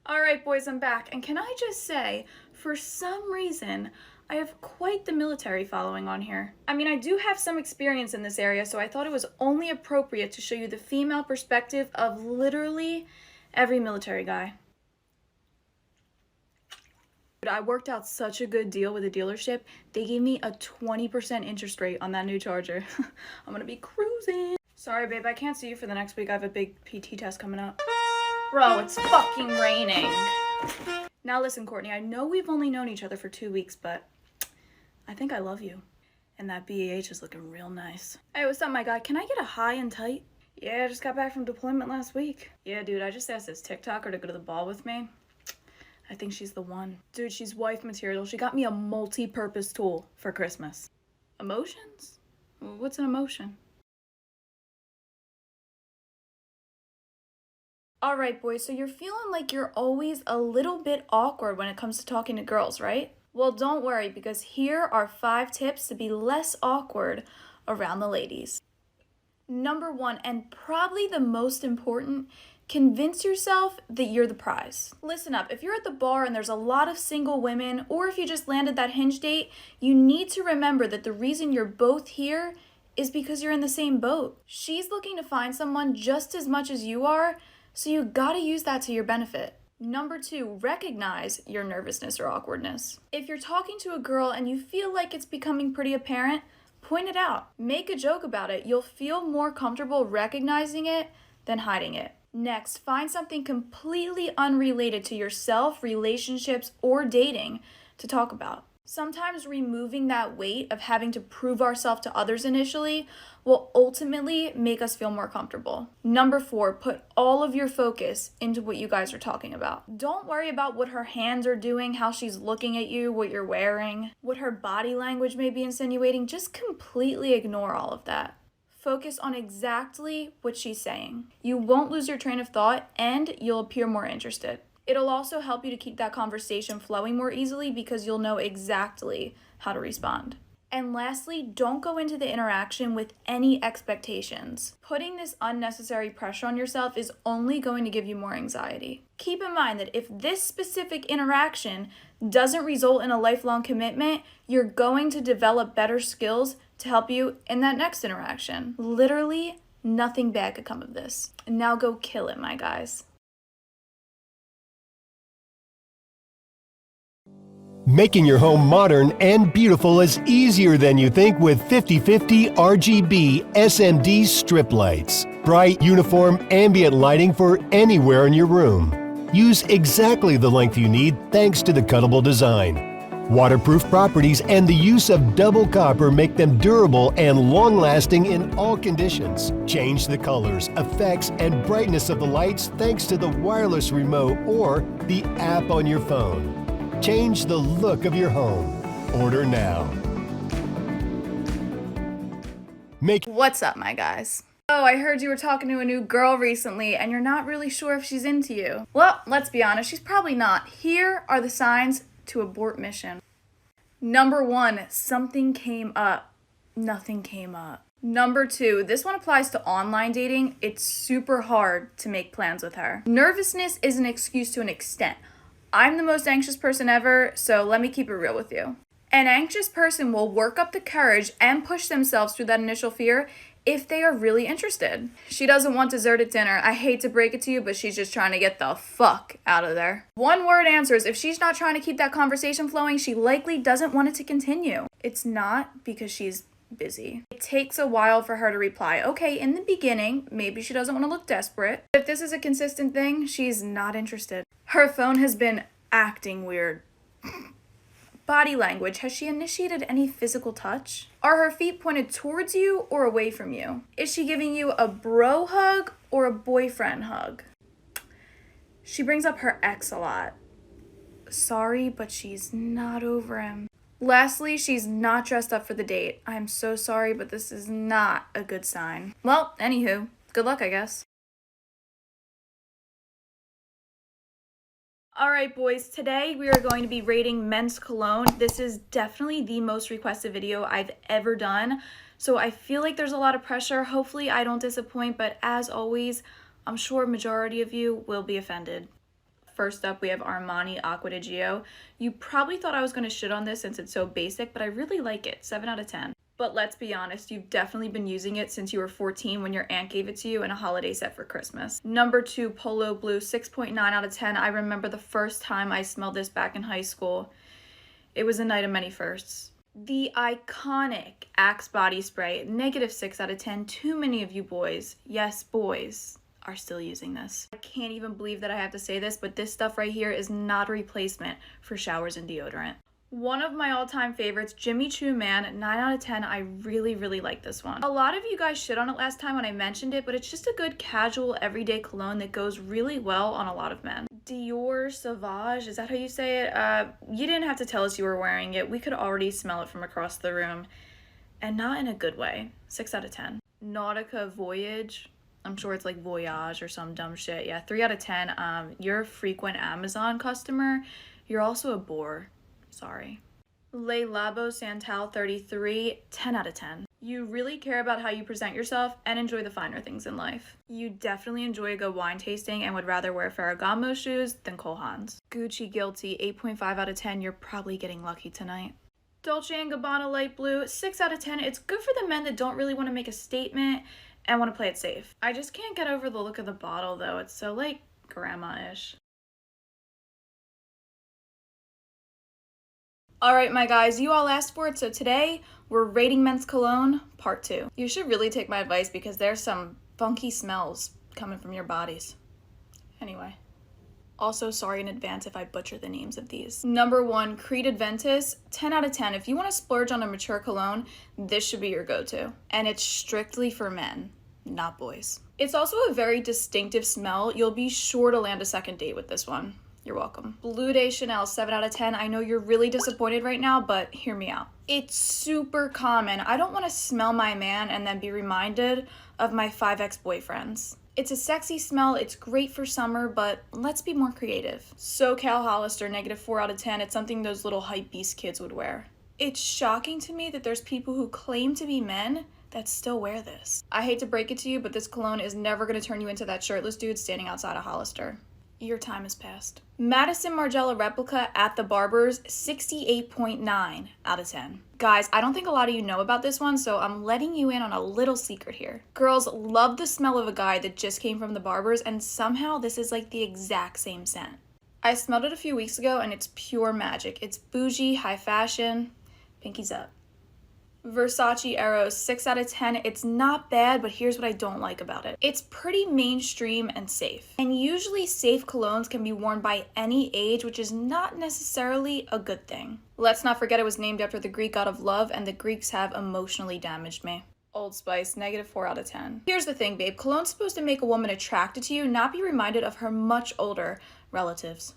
All right, boys, I'm back. And can I just say, for some reason, I have quite the military following on here. I mean, I do have some experience in this area, so I thought it was only appropriate to show you the female perspective of literally every military guy. I worked out such a good deal with the dealership. They gave me a 20% interest rate on that new Charger. I'm gonna be cruising. Sorry, babe, I can't see you for the next week. I have a big PT test coming up. Bro, it's fucking raining. Now listen, Courtney, I know we've only known each other for 2 weeks, but I think I love you. And that BAH is looking real nice. Hey, what's up, my guy? Can I get a high and tight? Yeah, I just got back from deployment last week. Yeah, dude, I just asked this TikToker to go to the ball with me. I think she's the one. Dude, she's wife material. She got me a multi-purpose tool for Christmas. Emotions? What's an emotion? Alright, boys, so you're feeling like you're always a little bit awkward when it comes to talking to girls, right? Well, don't worry, because here are 5 tips to be less awkward around the ladies. Number 1, and probably the most important, convince yourself that you're the prize. Listen up, if you're at the bar and there's a lot of single women, or if you just landed that Hinge date, you need to remember that the reason you're both here is because you're in the same boat. She's looking to find someone just as much as you are, so you gotta use that to your benefit. Number 2, recognize your nervousness or awkwardness. If you're talking to a girl and you feel like it's becoming pretty apparent, point it out. Make a joke about it. You'll feel more comfortable recognizing it than hiding it. Next, find something completely unrelated to yourself, relationships, or dating to talk about. Sometimes removing that weight of having to prove ourselves to others initially will ultimately make us feel more comfortable. Number 4, put all of your focus into what you guys are talking about. Don't worry about what her hands are doing, how she's looking at you, what you're wearing, what her body language may be insinuating. Just completely ignore all of that. Focus on exactly what she's saying. You won't lose your train of thought and you'll appear more interested. It'll also help you to keep that conversation flowing more easily because you'll know exactly how to respond. And lastly, don't go into the interaction with any expectations. Putting this unnecessary pressure on yourself is only going to give you more anxiety. Keep in mind that if this specific interaction doesn't result in a lifelong commitment, you're going to develop better skills to help you in that next interaction. Literally, nothing bad could come of this. And now go kill it, my guys. Making your home modern and beautiful is easier than you think with 50/50 RGB SMD strip lights. Bright, uniform, ambient lighting for anywhere in your room. Use exactly the length you need thanks to the cuttable design. Waterproof properties and the use of double copper make them durable and long-lasting in all conditions. Change the colors, effects, and brightness of the lights thanks to the wireless remote or the app on your phone. Change the look of your home. Order now. What's up, my guys? Oh, I heard you were talking to a new girl recently and you're not really sure if she's into you. Well, let's be honest, she's probably not. Here are the signs to abort mission. Number 1, something came up. Nothing came up. Number 2, this one applies to online dating. It's super hard to make plans with her. Nervousness is an excuse to an extent. I'm the most anxious person ever, so let me keep it real with you. An anxious person will work up the courage and push themselves through that initial fear if they are really interested. She doesn't want dessert at dinner. I hate to break it to you, but she's just trying to get the fuck out of there. One word answers. If she's not trying to keep that conversation flowing, she likely doesn't want it to continue. It's not because she's busy. It takes a while for her to reply. Okay, in the beginning, maybe she doesn't want to look desperate. If this is a consistent thing, she's not interested. Her phone has been acting weird. Body language. Has she initiated any physical touch? Are her feet pointed towards you or away from you? Is she giving you a bro hug or a boyfriend hug? She brings up her ex a lot. Sorry, but she's not over him. Lastly, she's not dressed up for the date. I'm so sorry, but this is not a good sign. Well, anywho, good luck, I guess. Alright, boys, today we are going to be rating men's cologne. This is definitely the most requested video I've ever done, so I feel like there's a lot of pressure. Hopefully I don't disappoint, but as always, I'm sure a majority of you will be offended. First up, we have Armani Acqua di Gio. You probably thought I was going to shit on this since it's so basic, but I really like it. 7 out of 10. But let's be honest, you've definitely been using it since you were 14 when your aunt gave it to you in a holiday set for Christmas. Number 2, Polo Blue, 6.9 out of 10. I remember the first time I smelled this back in high school. It was a night of many firsts. The iconic Axe body spray, -6 out of 10. Too many of you boys, yes boys, are still using this. I can't even believe that I have to say this, but this stuff right here is not a replacement for showers and deodorant. One of my all-time favorites, Jimmy Choo Man, 9 out of 10. I really like this one. A lot of you guys shit on it last time when I mentioned it, but it's just a good casual everyday cologne that goes really well on a lot of men. Dior Sauvage, is that how you say it? You didn't have to tell us you were wearing it. We could already smell it from across the room, and not in a good way. 6 out of 10. Nautica Voyage, I'm sure it's like Voyage or some dumb shit. Yeah, 3 out of 10. You're a frequent Amazon customer. You're also a bore. Sorry. Le Labo Santal 33, 10 out of 10. You really care about how you present yourself and enjoy the finer things in life. You definitely enjoy a good wine tasting and would rather wear Ferragamo shoes than Cole Haans. Gucci Guilty, 8.5 out of 10. You're probably getting lucky tonight. Dolce & Gabbana Light Blue, 6 out of 10. It's good for the men that don't really want to make a statement and want to play it safe. I just can't get over the look of the bottle though. It's so like grandma-ish. Alright my guys, you all asked for it, so today we're rating men's cologne, part 2. You should really take my advice because there's some funky smells coming from your bodies. Anyway. Also, sorry in advance if I butcher the names of these. Number 1, Creed Adventus, 10 out of 10. If you want to splurge on a mature cologne, this should be your go-to. And it's strictly for men, not boys. It's also a very distinctive smell. You'll be sure to land a second date with this one. You're welcome. Bleu de Chanel, 7 out of 10. I know you're really disappointed right now, but hear me out. It's super common. I don't want to smell my man and then be reminded of my 5 ex-boyfriends. It's a sexy smell, it's great for summer, but let's be more creative. SoCal Hollister, -4 out of 10. It's something those little hype beast kids would wear. It's shocking to me that there's people who claim to be men that still wear this. I hate to break it to you, but this cologne is never going to turn you into that shirtless dude standing outside a Hollister. Your time has passed. Madison Margiela Replica at the Barbers, 68.9 out of 10. Guys, I don't think a lot of you know about this one, so I'm letting you in on a little secret here. Girls love the smell of a guy that just came from the Barbers, and somehow this is like the exact same scent. I smelled it a few weeks ago, and it's pure magic. It's bougie, high fashion. Pinkies up. Versace Eros, 6 out of 10. It's not bad, but here's what I don't like about it. It's pretty mainstream and safe. And usually safe colognes can be worn by any age, which is not necessarily a good thing. Let's not forget it was named after the Greek god of love, and the Greeks have emotionally damaged me. Old Spice, -4 out of 10. Here's the thing, babe. Cologne's supposed to make a woman attracted to you, not be reminded of her much older relatives.